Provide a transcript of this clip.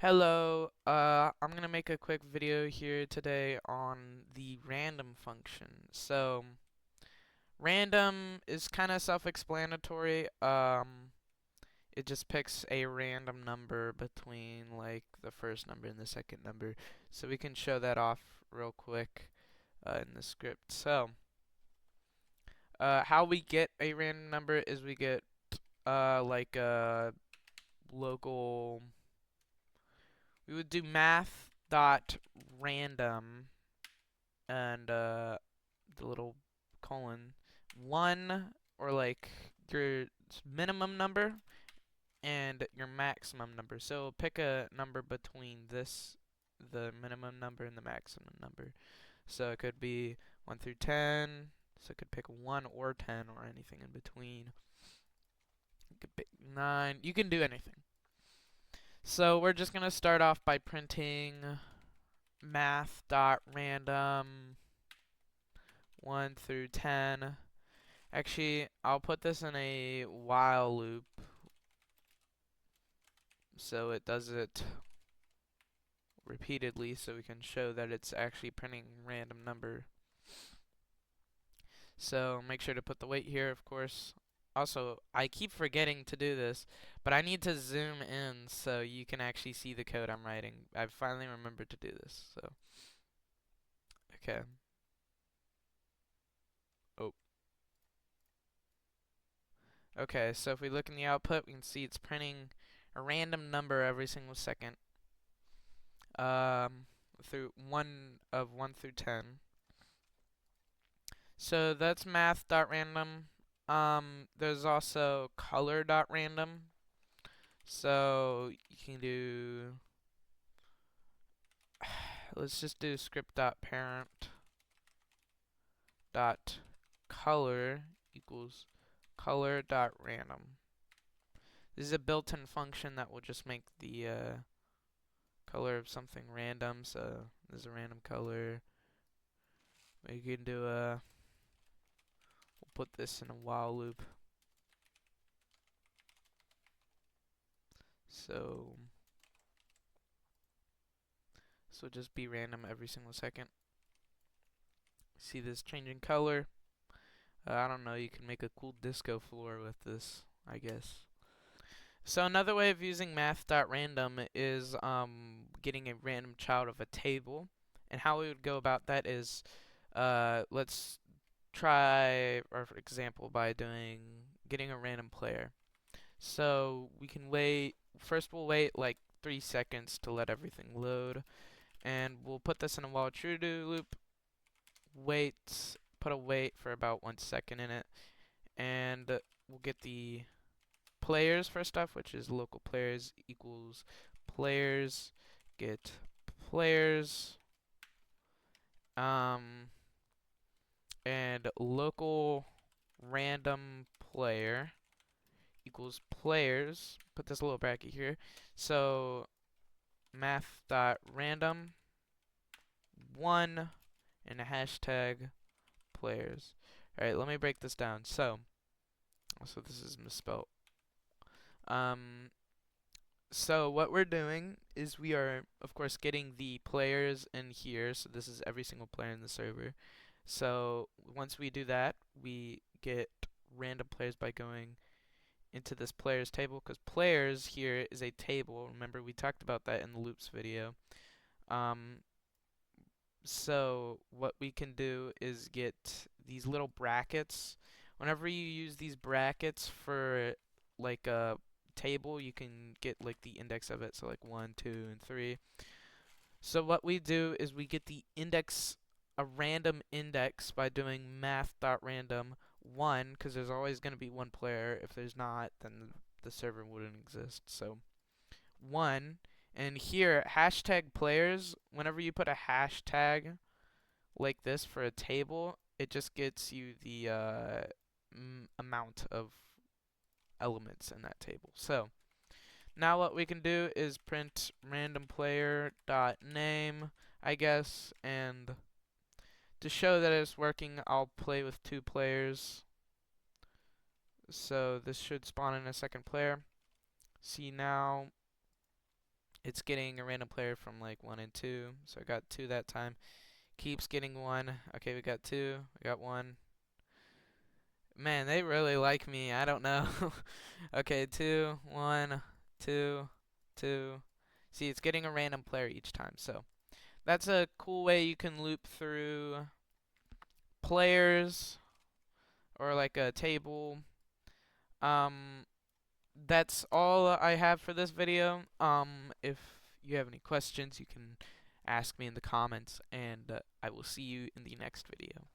Hello, I'm gonna make a quick video here today on the random function. Random is kind of self-explanatory. It just picks a random number between like the first number and the second number. So we can show that off real quick in the script. How we get a random number is we get like a local. We would do math dot random and the little colon one, or like your minimum number and your maximum number. So pick a number between the minimum number and the maximum number. So it could be 1 through 10. So it could pick 1 or 10 or anything in between. You could pick 9. You can do anything. So we're just gonna start off by printing math.random 1 through 10. Actually, I'll put this in a while loop so it does it repeatedly so we can show that it's actually printing random number. So make sure to put the weight here, of course. Also, I keep forgetting to do this, but I need to zoom in so you can actually see the code I'm writing. I've finally remembered to do this, so. Okay. Oh. Okay, so if we look in the output, we can see it's printing a random number every single second. Through 1 through 10. So that's math.random. There's also color.random. So you can do, let's just do script.parent dot color equals color.random. This is a built-in function that will just make the color of something random. So there's a random color. We can do we'll put this in a while loop. So this will just be random every single second. See this changing color? I don't know, you can make a cool disco floor with this, I guess. So another way of using math.random is getting a random child of a table. And how we would go about that is, let's try our example by getting a random player. So we can wait, first we'll wait like 3 seconds to let everything load. And we'll put this in a while true do loop. Put a wait for about 1 second in it. And we'll get the players first off, which is local players equals players, get players, and local random player equals players. Put this little bracket here. So math.random 1 and a hashtag players. Alright, let me break this down. So this is misspelled. So what we're doing is we are, of course, getting the players in here. So this is every single player in the server. So once we do that, we get random players by going into this players table, because players here is a table. Remember, we talked about that in the loops video. So what we can do is get these little brackets. Whenever you use these brackets for like a table, you can get like the index of it, so like 1, 2, and 3. So what we do is we get the index, a random index, by doing math.random 1, because there's always going to be one player. If there's not, then the server wouldn't exist. So 1, and here hashtag players, whenever you put a hashtag like this for a table, it just gets you the amount of elements in that table. So now what we can do is print random player dot name, I guess, and to show that it's working, I'll play with 2 players. So this should spawn in a second player. See, now It's getting a random player from like 1 and 2. So I got 2 that time. Keeps getting 1. Okay, we got 2. We got 1. Man, they really like me. I don't know. Okay, 2, 1, 2, 2. See, it's getting a random player each time. So that's a cool way you can loop through players or like a table. Um, that's all I have for this video. If you have any questions, you can ask me in the comments, and I will see you in the next video.